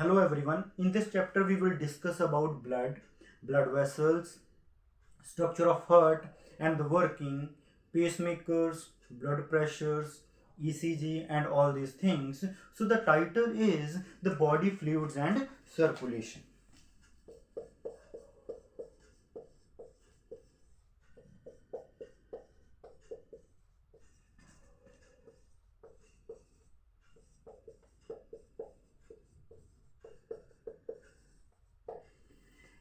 Hello everyone. In this chapter we will discuss about blood vessels, structure of heart and the working, pacemakers, blood pressures, ECG and all these things. So the title is the body fluids and circulation.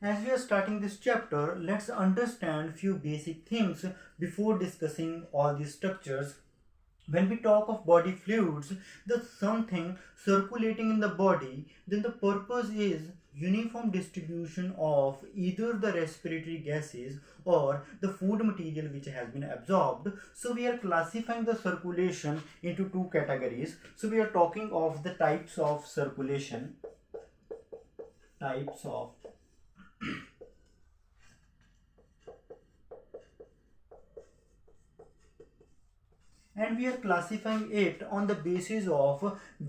As we are starting this chapter, let's understand few basic things before discussing all these structures. When we talk of body fluids, the something circulating in the body, then the purpose is uniform distribution of either the respiratory gases or the food material which has been absorbed. So we are classifying the circulation into two categories. So we are talking of the types of circulation, types of and we are classifying it on the basis of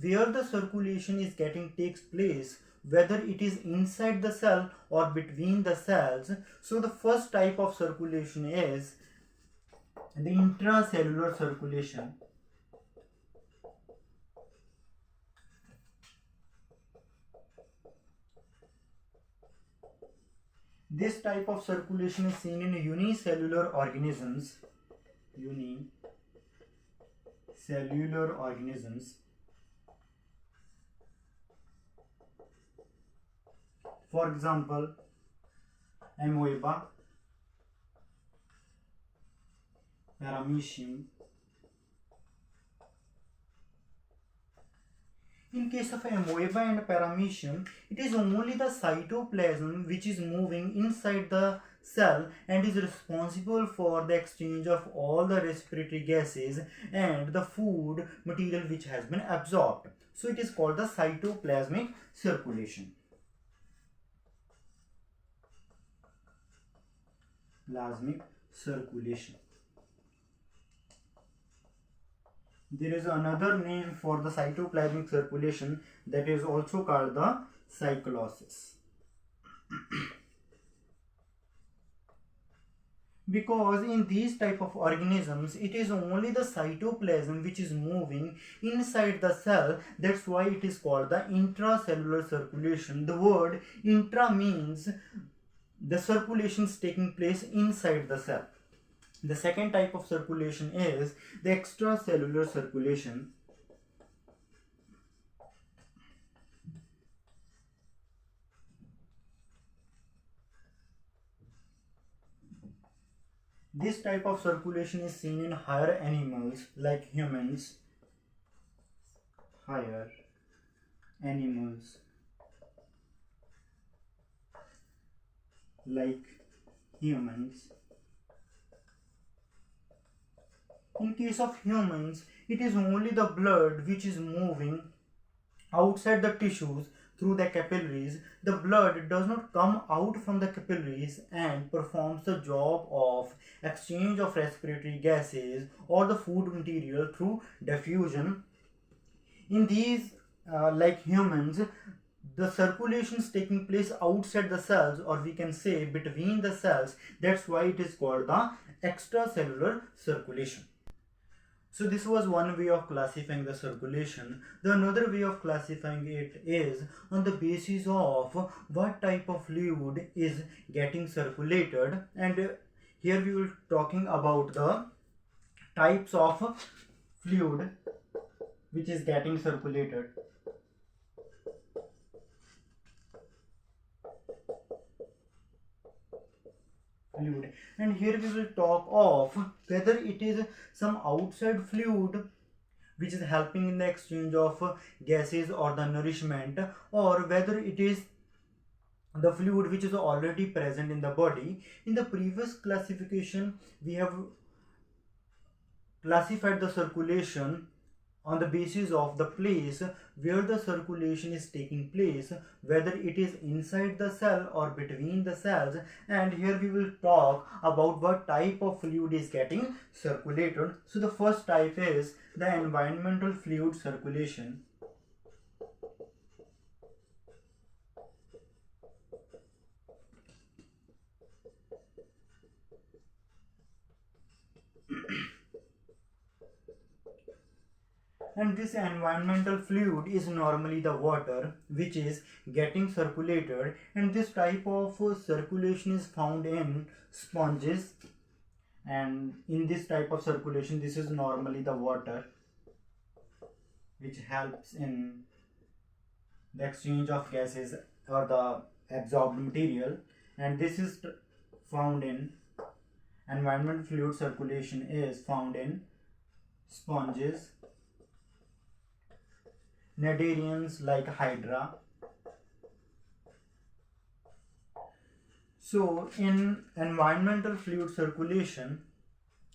where the circulation is getting takes place, whether it is inside the cell or between the cells. So the first type of circulation is the intracellular circulation. This type of circulation is seen in unicellular organisms. Unicellular organisms. For example, amoeba, paramecium. In case of amoeba and paramecium, it is only the cytoplasm which is moving inside the cell and is responsible for the exchange of all the respiratory gases and the food material which has been absorbed. So it is called the cytoplasmic circulation. Plasmic circulation. There is another name for the cytoplasmic circulation that is also called the cyclosis. Because in these type of organisms, it is only the cytoplasm which is moving inside the cell. That's why it is called the intracellular circulation. The word intra means the circulation is taking place inside the cell. The second type of circulation is the extracellular circulation. This type of circulation is seen in higher animals like humans. Higher animals like humans. In case of humans, it is only the blood which is moving outside the tissues through the capillaries. The blood does not come out from the capillaries and performs the job of exchange of respiratory gases or the food material through diffusion. In these, like humans, the circulation is taking place outside the cells, or we can say between the cells. That's why it is called the extracellular circulation. So this was one way of classifying the circulation. The another way of classifying it is on the basis of what type of fluid is getting circulated, and here we will talking about the types of fluid which is getting circulated. Fluid, and here we will talk of whether it is some outside fluid which is helping in the exchange of gases or the nourishment, or whether it is the fluid which is already present in the body. In the previous classification, we have classified the circulation on the basis of the place where the circulation is taking place, whether it is inside the cell or between the cells. And here we will talk about what type of fluid is getting circulated. So the first type is the environmental fluid circulation. And this environmental fluid is normally the water which is getting circulated, and this type of circulation is found in sponges. And in this type of circulation, this is normally the water which helps in the exchange of gases or the absorbed material, and this is found in environmental fluid circulation is found in sponges, cnidarians like hydra. So in environmental fluid circulation,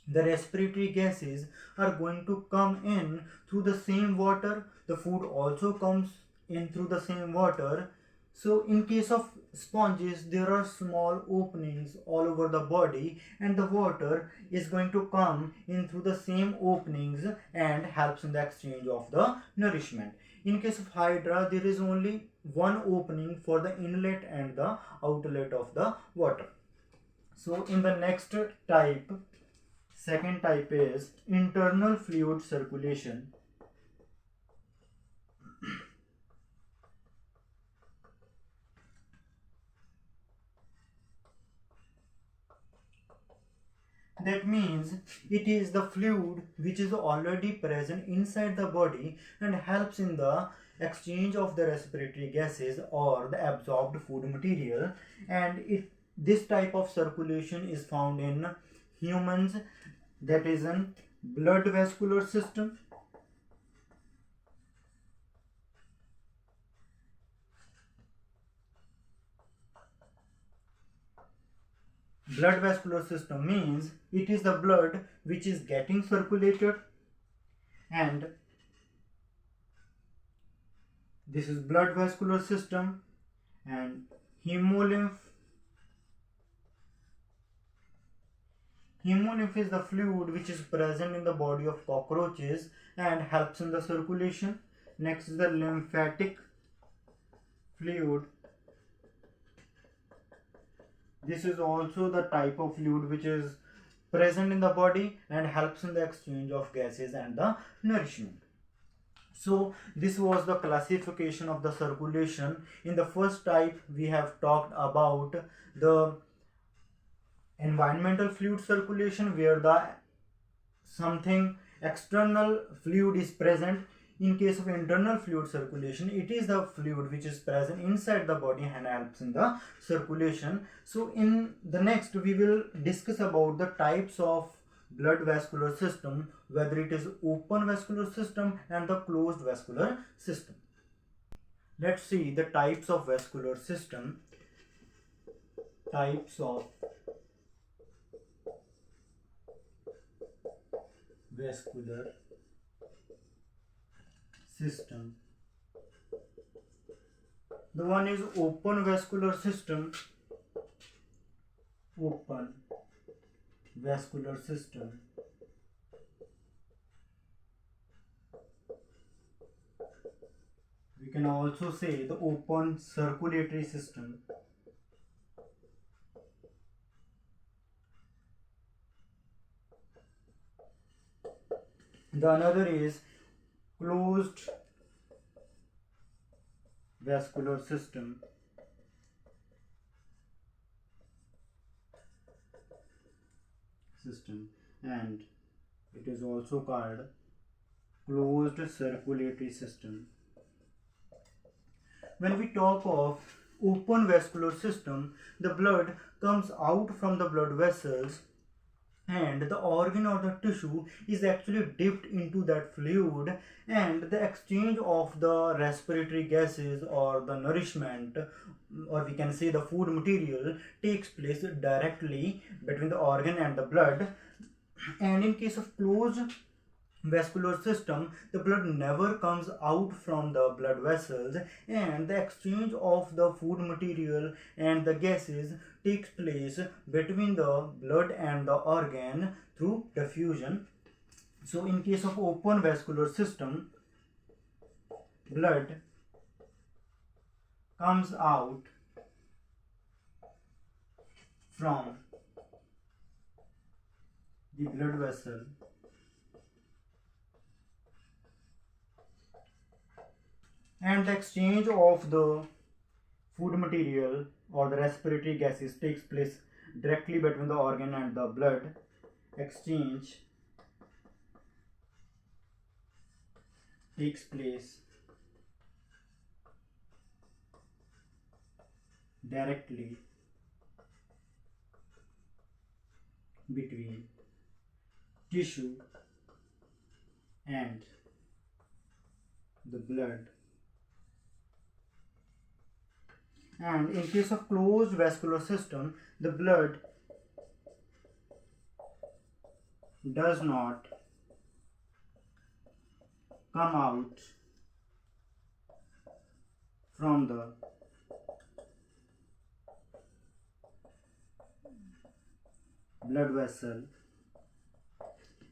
the respiratory gases are going to come in through the same water. The food also comes in through the same water. So in case of sponges, there are small openings all over the body, and the water is going to come in through the same openings and helps in the exchange of the nourishment. In case of hydra, there is only one opening for the inlet and the outlet of the water. So in the next type, second type is internal fluid circulation. That means it is the fluid which is already present inside the body and helps in the exchange of the respiratory gases or the absorbed food material. And this type of circulation is found in humans, that is in blood vascular system. Blood vascular system means it is the blood which is getting circulated, and this is blood vascular system. And hemolymph is the fluid which is present in the body of cockroaches and helps in the circulation. Next is the lymphatic fluid. This is also the type of fluid which is present in the body and helps in the exchange of gases and the nourishment. So this was the classification of the circulation. In the first type, we have talked about the environmental fluid circulation, where the something external fluid is present. In case of internal fluid circulation, it is the fluid which is present inside the body and helps in the circulation. So in the next, we will discuss about the types of blood vascular system, whether it is open vascular system and the closed vascular system. Let's see the types of vascular system. Types of vascular system. The one is open vascular system. Open vascular system. We can also say the open circulatory system. The another is closed vascular system. And it is also called closed circulatory system. When we talk of open vascular system, the blood comes out from the blood vessels, and the organ or the tissue is actually dipped into that fluid, and the exchange of the respiratory gases or the nourishment, or we can say the food material, takes place directly between the organ and the blood. And in case of closed vascular system, the blood never comes out from the blood vessels, and the exchange of the food material and the gases takes place between the blood and the organ through diffusion. So in case of open vascular system, blood comes out from the blood vessel and the exchange of the food material or the respiratory gases takes place directly between the organ and the blood. Exchange takes place directly between tissue and the blood. And in case of closed vascular system, the blood does not come out from the blood vessel,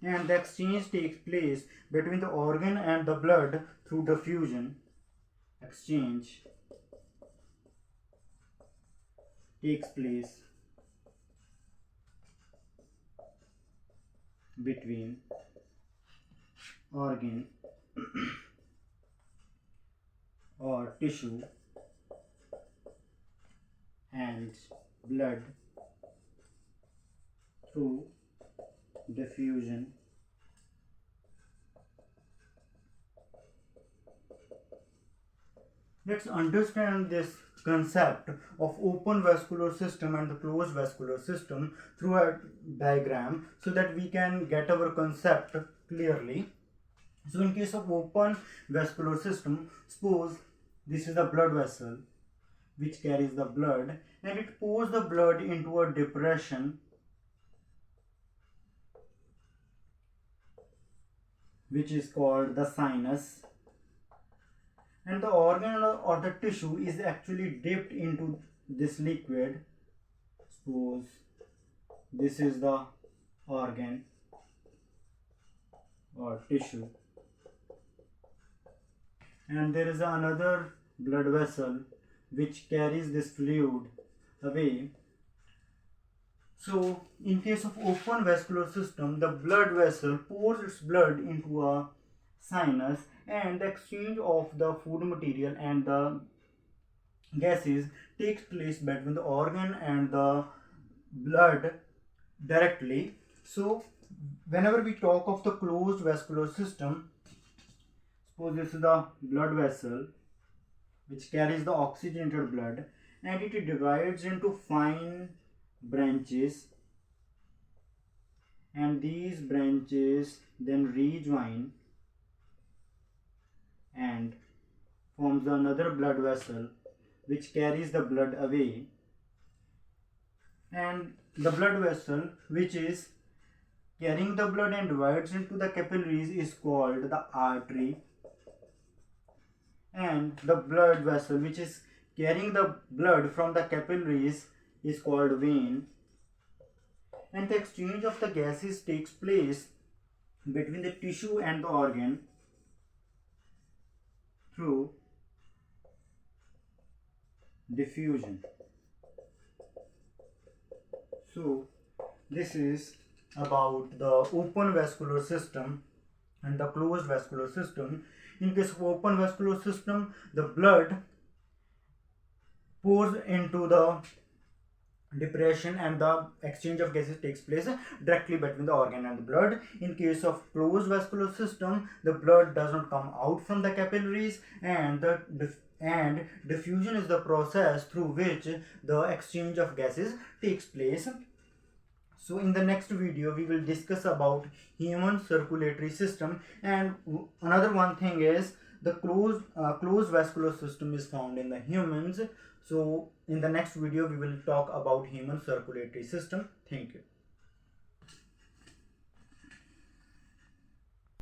and the exchange takes place between the organ and the blood through diffusion. Exchange takes place between organ or tissue and blood through diffusion. Let's understand this concept of open vascular system and the closed vascular system through a diagram so that we can get our concept clearly. So in case of open vascular system, suppose this is the blood vessel which carries the blood and it pours the blood into a depression which is called the sinus, and the organ or the tissue is actually dipped into this liquid. Suppose this is the organ or tissue, and there is another blood vessel which carries this fluid away. So in case of open vascular system, the blood vessel pours its blood into a sinus, and the exchange of the food material and the gases takes place between the organ and the blood directly. So whenever we talk of the closed vascular system, suppose this is the blood vessel which carries the oxygenated blood, and it divides into fine branches, and these branches then rejoin and forms another blood vessel which carries the blood away, and the blood vessel which is carrying the blood and divides into the capillaries is called the artery, and the blood vessel which is carrying the blood from the capillaries is called vein, and the exchange of the gases takes place between the tissue and the organ through diffusion. So this is about the open vascular system and the closed vascular system. In case of open vascular system, the blood pours into the depression and the exchange of gases takes place directly between the organ and the blood. In case of closed vascular system, the blood does not come out from the capillaries, and diffusion is the process through which the exchange of gases takes place. So in the next video we will discuss about human circulatory system, and another one thing is the closed vascular system is found in the humans. So in the next video we will talk about human circulatory system. Thank you.